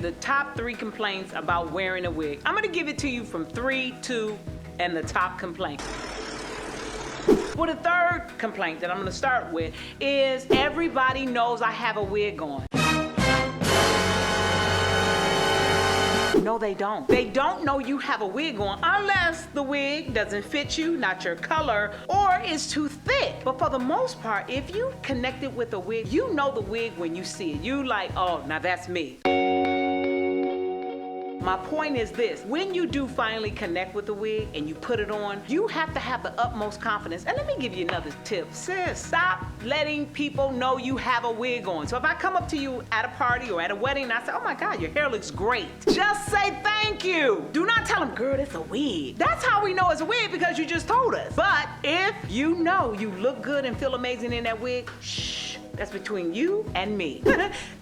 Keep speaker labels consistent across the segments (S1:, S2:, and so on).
S1: The top 3 complaints about wearing a wig. I'm gonna give it to you from 3, 2, and the top complaint. Well, the third complaint that I'm gonna start with is everybody knows I have a wig on. No, they don't. They don't know you have a wig on unless the wig doesn't fit you, not your color, or is too thick. But for the most part, if you connected with a wig, you know the wig when you see it. You like, oh, now that's me. My point is this, when you do finally connect with the wig and you put it on, you have to have the utmost confidence. And let me give you another tip. Sis, stop letting people know you have a wig on. So if I come up to you at a party or at a wedding and I say, oh my God, your hair looks great, just say thank you. Do not tell them, girl, it's a wig. That's how we know it's a wig, because you just told us. But if you know you look good and feel amazing in that wig, shh. That's between you and me.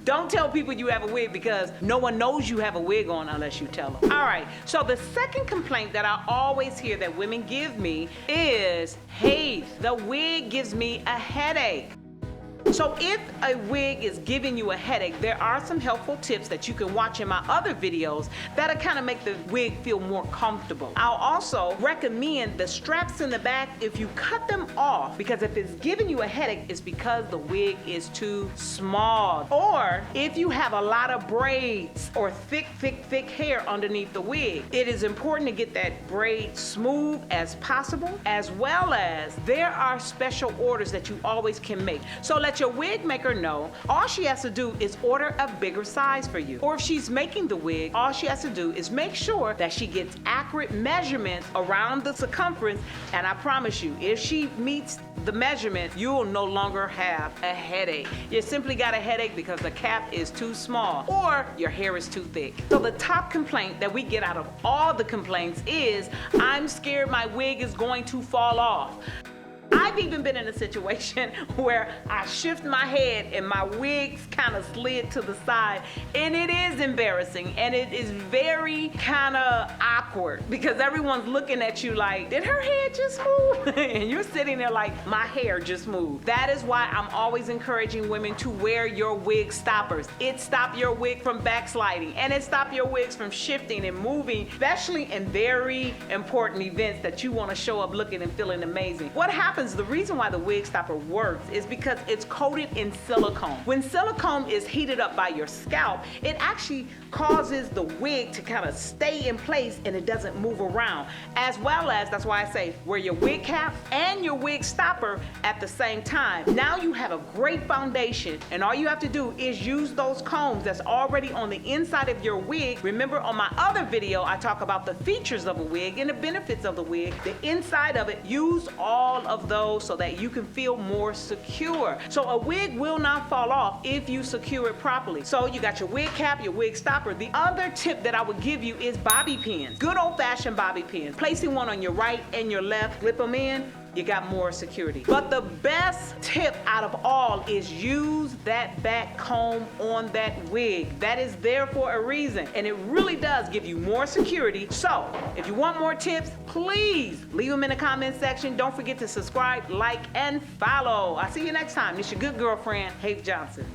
S1: Don't tell people you have a wig, because no one knows you have a wig on unless you tell them. All right, so the second complaint that I always hear that women give me is, hey, the wig gives me a headache. So if a wig is giving you a headache, there are some helpful tips that you can watch in my other videos that'll kind of make the wig feel more comfortable. I'll also recommend the straps in the back, if you cut them off, because if it's giving you a headache, it's because the wig is too small. Or if you have a lot of braids or thick hair underneath the wig, it is important to get that braid smooth as possible, as well as there are special orders that you always can make. So let your wig maker know all she has to do is order a bigger size for you. Or if she's making the wig, all she has to do is make sure that she gets accurate measurements around the circumference, and I promise you, if she meets the measurement, you will no longer have a headache. You simply got a headache because the cap is too small or your hair is too thick. So the top complaint that we get out of all the complaints is, I'm scared my wig is going to fall off. I've even been in a situation where I shift my head and my wigs kind of slid to the side, and it is embarrassing and it is very kind of awkward, because everyone's looking at you like, did her head just move? And you're sitting there like, my hair just moved. That is why I'm always encouraging women to wear your wig stoppers. It stops your wig from backsliding, and it stops your wigs from shifting and moving, especially in very important events that you want to show up looking and feeling amazing. What happens? The reason why the wig stopper works is because it's coated in silicone. When silicone is heated up by your scalp, it actually causes the wig to kind of stay in place and it doesn't move around. As well as, that's why I say, wear your wig cap and your wig stopper at the same time. Now you have a great foundation, and all you have to do is use those combs that's already on the inside of your wig. Remember, on my other video, I talk about the features of a wig and the benefits of the wig. The inside of it, use all of those so that you can feel more secure. So a wig will not fall off if you secure it properly. So you got your wig cap, your wig stopper. The other tip that I would give you is bobby pins. Good old-fashioned bobby pins. Placing one on your right and your left, clip them in, you got more security. But the best tip out of all is use that back comb on that wig. That is there for a reason, and it really does give you more security. So if you want more tips, please leave them in the comment section. Don't forget to subscribe, like, and follow. I'll see you next time. It's your good girlfriend, Hafe Johnson.